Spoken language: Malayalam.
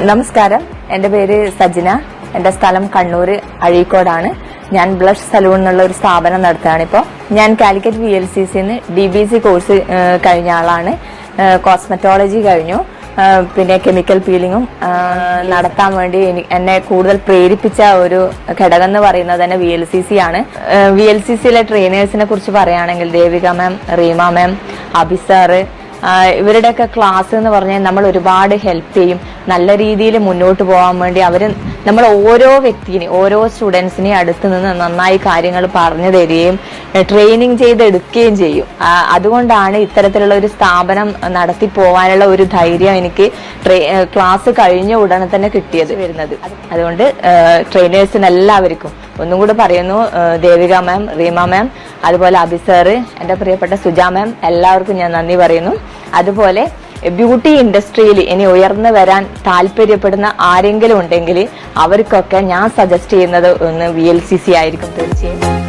നമസ്കാരം, എന്റെ പേര് സജിന. എന്റെ സ്ഥലം കണ്ണൂർ അഴീക്കോടാണ്. ഞാൻ ബ്ലഷ് സലൂൺ എന്നുള്ള ഒരു സ്ഥാപനം നടത്തുകയാണ്. ഇപ്പോൾ ഞാൻ കാലിക്കറ്റ് VLCC DBC കോഴ്സ് കഴിഞ്ഞ ആളാണ്. കോസ്മെറ്റോളജി കഴിഞ്ഞു. പിന്നെ കെമിക്കൽ പീലിങ്ങും നടത്താൻ വേണ്ടി എന്നെ കൂടുതൽ പ്രേരിപ്പിച്ച ഒരു ഘടകം എന്ന് പറയുന്നത് തന്നെ VLCC ആണ്. VLCCയിലെ ട്രെയിനേഴ്സിനെ കുറിച്ച് പറയുകയാണെങ്കിൽ ദേവിക മാം, റീമ മാം, അഭിസാറ്, ഇവരുടെയൊക്കെ ക്ലാസ് എന്ന് പറഞ്ഞാൽ നമ്മൾ ഒരുപാട് ഹെൽപ്പ് ചെയ്യും. നല്ല രീതിയിൽ മുന്നോട്ട് പോകാൻ വേണ്ടി നമ്മൾ ഓരോ വ്യക്തിനെ, ഓരോ സ്റ്റുഡൻസിനെയും അടുത്ത് നിന്ന് നന്നായി കാര്യങ്ങൾ പറഞ്ഞു തരികയും ട്രെയിനിങ് ചെയ്തെടുക്കുകയും ചെയ്യും. അതുകൊണ്ടാണ് ഇത്തരത്തിലുള്ള ഒരു സ്ഥാപനം നടത്തി പോകാനുള്ള ഒരു ധൈര്യം എനിക്ക് ക്ലാസ് കഴിഞ്ഞ ഉടനെ തന്നെ കിട്ടിയത് വരുന്നത്. അതുകൊണ്ട് ട്രെയിനേഴ്സിന് എല്ലാവർക്കും ഒന്നും കൂടെ പറയുന്നു, ദേവിക മാം, റീമ മാം, അതുപോലെ അഭിസാറ്, എന്റെ പ്രിയപ്പെട്ട സുജ മാം, എല്ലാവർക്കും ഞാൻ നന്ദി പറയുന്നു. അതുപോലെ ബ്യൂട്ടി ഇൻഡസ്ട്രിയിൽ ഇനി ഉയർന്നു വരാൻ താല്പര്യപ്പെടുന്ന ആരെങ്കിലും ഉണ്ടെങ്കിൽ അവർക്കൊക്കെ ഞാൻ സജസ്റ്റ് ചെയ്യുന്നത് ഒന്ന് VLCC ആയിരിക്കും തീർച്ചയായും.